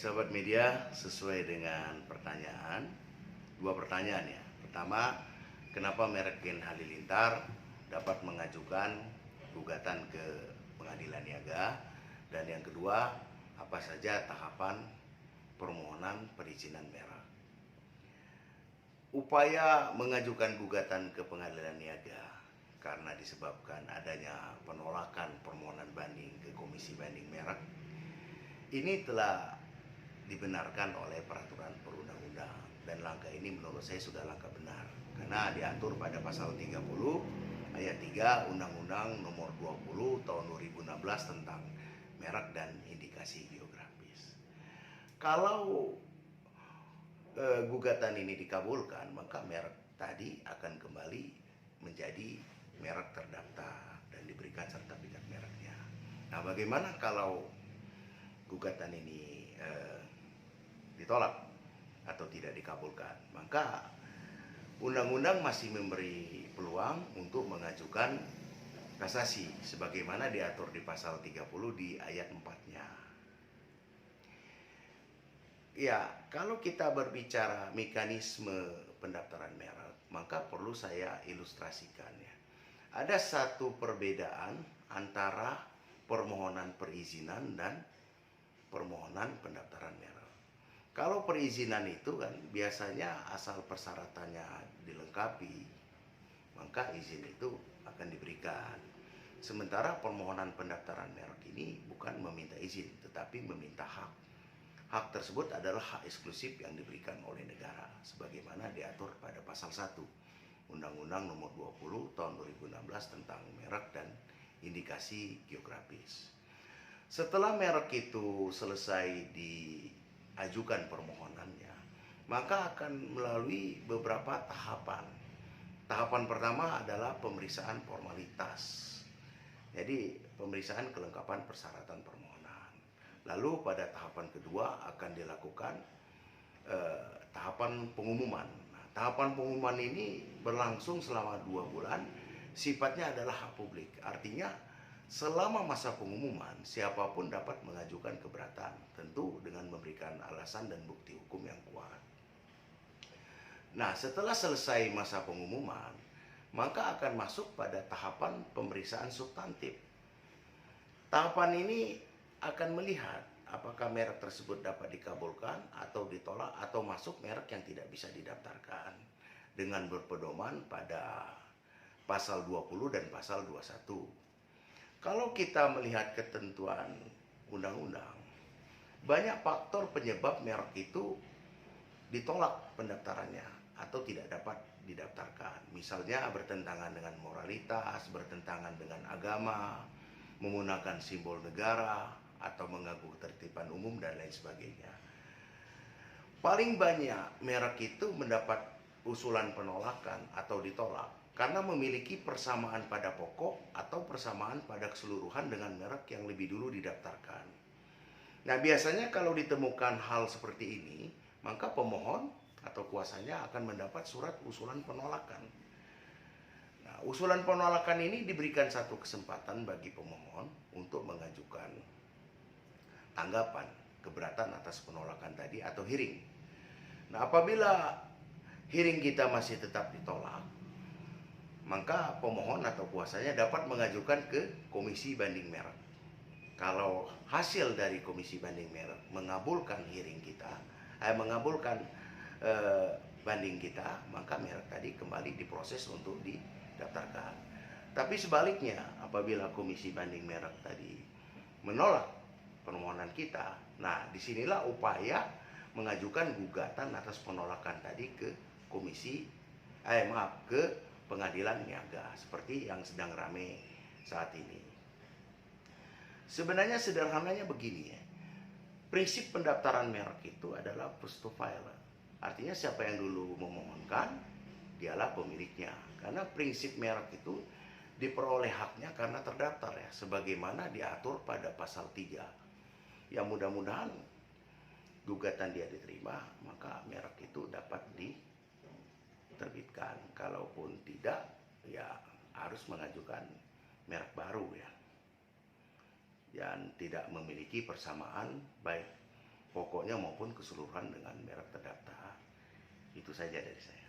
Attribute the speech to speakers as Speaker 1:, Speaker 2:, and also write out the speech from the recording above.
Speaker 1: sahabat media, sesuai dengan pertanyaan, dua pertanyaan ya. Pertama, kenapa merek Gen Halilintar dapat mengajukan gugatan ke pengadilan niaga? Dan yang kedua, apa saja tahapan permohonan perizinan merek? Upaya mengajukan gugatan ke pengadilan niaga karena disebabkan adanya penolakan permohonan banding ke Komisi Banding Merek ini telah dibenarkan oleh peraturan perundang-undang, dan langkah ini menurut saya sudah langkah benar karena diatur pada pasal 30 ayat 3 Undang-Undang Nomor 20 Tahun 2016 tentang merek dan indikasi geografis. Kalau gugatan ini dikabulkan, maka merek tadi akan kembali menjadi merek terdaftar dan diberikan sertifikat mereknya. Nah, bagaimana kalau gugatan ini ditolak atau tidak dikabulkan? Maka undang-undang masih memberi peluang untuk mengajukan kasasi sebagaimana diatur di pasal 30 di ayat 4-nya. Ya, kalau kita berbicara mekanisme pendaftaran merek, maka perlu saya ilustrasikan ya. Ada satu perbedaan antara permohonan perizinan dan permohonan pendaftaran merek. Kalau perizinan itu kan biasanya asal persyaratannya dilengkapi, maka izin itu akan diberikan. Sementara permohonan pendaftaran merek ini bukan meminta izin, tetapi meminta hak. Hak tersebut adalah hak eksklusif yang diberikan oleh negara, sebagaimana diatur pada pasal 1 Undang-Undang Nomor 20 Tahun 2016 tentang merek dan indikasi geografis. Setelah merek itu selesai diajukan permohonannya, maka akan melalui beberapa tahapan. Tahapan pertama adalah pemeriksaan formalitas. Jadi pemeriksaan kelengkapan persyaratan permohonan. Lalu pada tahapan kedua akan dilakukan tahapan pengumuman. Nah, tahapan pengumuman ini berlangsung selama 2 bulan. Sifatnya adalah hak publik. Artinya selama masa pengumuman, siapapun dapat mengajukan keberatan, tentu dengan memberikan alasan dan bukti hukum yang kuat. Nah, setelah selesai masa pengumuman, maka akan masuk pada tahapan pemeriksaan substantif. Tahapan ini akan melihat apakah merek tersebut dapat dikabulkan atau ditolak atau masuk merek yang tidak bisa didaftarkan dengan berpedoman pada pasal 20 dan pasal 21. Kalau kita melihat ketentuan undang-undang, banyak faktor penyebab merek itu ditolak pendaftarannya atau tidak dapat didaftarkan. Misalnya bertentangan dengan moralitas, bertentangan dengan agama, menggunakan simbol negara, atau mengganggu ketertiban umum dan lain sebagainya. Paling banyak merek itu mendapat usulan penolakan atau ditolak karena memiliki persamaan pada pokok atau persamaan pada keseluruhan dengan merek yang lebih dulu didaftarkan. Nah, biasanya kalau ditemukan hal seperti ini, maka pemohon atau kuasanya akan mendapat surat usulan penolakan. Nah, usulan penolakan ini diberikan satu kesempatan bagi pemohon untuk mengajukan tanggapan keberatan atas penolakan tadi atau hearing. Nah, apabila hearing kita masih tetap ditolak, maka pemohon atau kuasanya dapat mengajukan ke Komisi Banding Merek. Kalau hasil dari Komisi Banding Merek mengabulkan hearing kita, mengabulkan banding kita, maka merek tadi kembali diproses untuk didaftarkan. Tapi sebaliknya, apabila Komisi Banding Merek tadi menolak permohonan kita, nah disinilah upaya mengajukan gugatan atas penolakan tadi ke ke pengadilan niaga seperti yang sedang ramai saat ini. Sebenarnya sederhananya begini ya. Prinsip pendaftaran merek itu adalah first to file. Artinya siapa yang dulu memohonkan, dialah pemiliknya. Karena prinsip merek itu diperoleh haknya karena terdaftar ya, sebagaimana diatur pada pasal 3. Ya, mudah-mudahan gugatan dia diterima, maka merek itu dapat diterbitkan. Kalaupun tidak, ya harus mengajukan merek baru ya, yang tidak memiliki persamaan baik pokoknya maupun keseluruhan dengan merek terdaftar. Itu saja dari saya.